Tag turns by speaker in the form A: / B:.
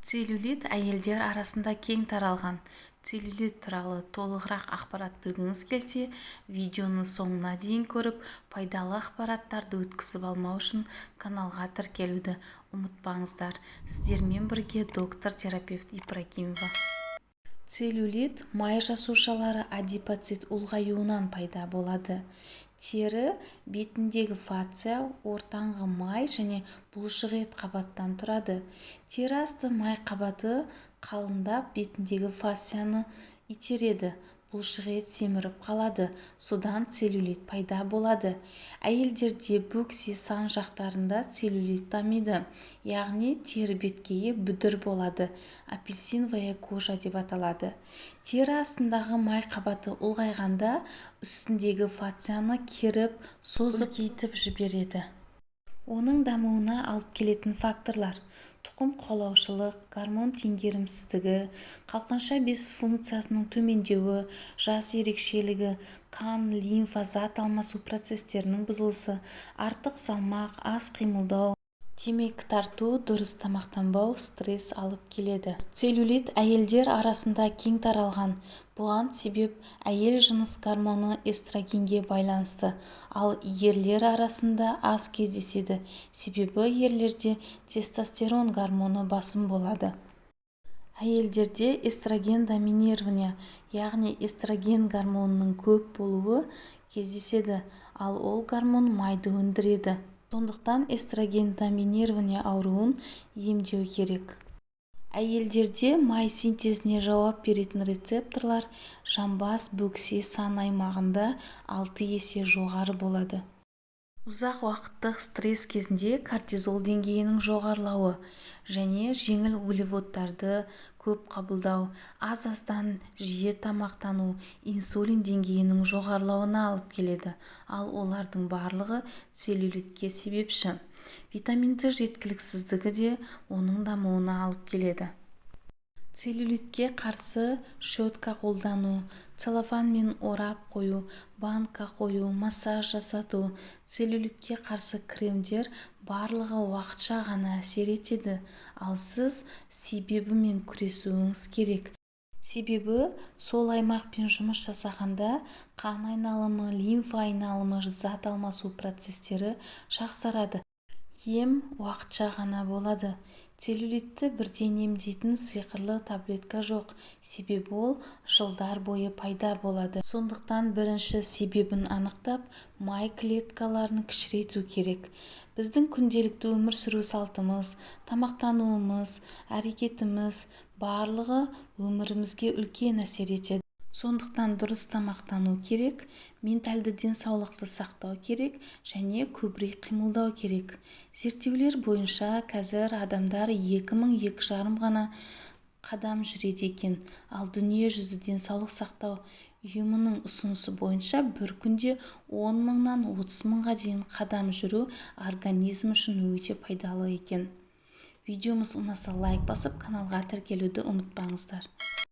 A: Целлюлит әйелдер арасында кең таралған. Целлюлит туралы толығырақ ақпарат білгіңіз келсе, видеоны соңына дейін көріп, пайдалы ақпараттарды өткізіп алмау үшін каналға тіркелуді ұмытпаңыздар. Сіздермен бірге доктор-терапевт Ибрагимова. Целлюлит май жасушалары адипоцит ұлғаюынан пайда болады. Тері бетіндегі фация ортаңғы май және бұлшық ет қабаттан тұрады. Тері асты май қабаты қалыңдап бетіндегі фацияны итереді. Бұлшық ет семіріп қалады. Содан целлюлит пайда болады. Әйелдерде бөксе сан жақтарында целлюлит дамиды, яғни тері беткейі бүдір болады. Апельсиновая кожа деп аталады. Тері астындағы май қабаты ұлғайғанда үстіндегі фацияны керіп, созып үлкейтіп жібереді. Оның дамуына алып келетін факторлар: тұқым қуалаушылық, гормон теңгерімсіздігі, қалқанша без функциясының төмендеуі, жас ерекшелігі, қан, лимфа, зат алмасу процестерінің бұзылысы, артық салмақ, аз қимылдау, темекі тарту, дұрыс тамақтанбау стресс алып келеді. Целлюлит әйелдер арасында кең таралған. Бұған себеп әйел жыныс гормоны эстрогенге байланысты, ал ерлер арасында аз кездеседі. Себебі ерлерде тестостерон гормоны басым болады. Әйелдерде эстроген доминирование, яғни эстроген гормонының көп болуы кездеседі, ал ол гормон майды өндіреді. Сондықтан эстроген доминирование ауруын емдеу керек. Әйелдерде май синтезіне жауап беретін рецепторлар жамбас, бөксе сан аймағында 6 есе жоғары болады. Ұзақ уақыттық стресс кезінде кортизол деңгейінің жоғарылауы және жеңіл углеводтарды көп қабылдау, аз-аздан жиі тамақтану инсулин деңгейінің жоғарылауына алып келеді, ал олардың барлығы целлюлитке себепші. Витаминді жеткіліксіздігі де оның дамуына алып келеді. Целлюлитке қарсы щетка қолдану, целлофанмен орап қою, банка қою, массаж жасату, целлюлитке қарсы кремдер барлығы уақытша ғана әсер етеді, ал сіз себебімен күресуіңіз керек. Себебі сол аймақпен жұмыс жасағанда қан айналымы, лимфа айналымы, зат алмасу процестері жақсарады. Ем уақытша ғана болады. Целлюлитті бірден емдейтін сиқырлы таблетка жоқ, себебі ол жылдар бойы пайда болады. Сондықтан бірінші себебін анықтап, май клеткаларын кішірейту керек. Біздің күнделікті өмір сүру салтымыз, тамақтануымыз, әрекетіміз барлығы өмірімізге үлкен әсер етеді. Сондықтан дұрыс тамақтану керек, ментальды денсаулықты сақтау керек және көбірек қимылдау керек. Зерттеулер бойынша қазір адамдар 2000-2,5 ғана қадам жүреді екен, ал дүниежүзі денсаулық сақтау ұйымының ұсынысы бойынша бір күнде 10 мыңнан 30 мыңға дейін қадам жүру организм үшін өте пайдалы екен. Видеомыз ұнаса лайк басып, каналға тіркелуді ұмытпаңыздар.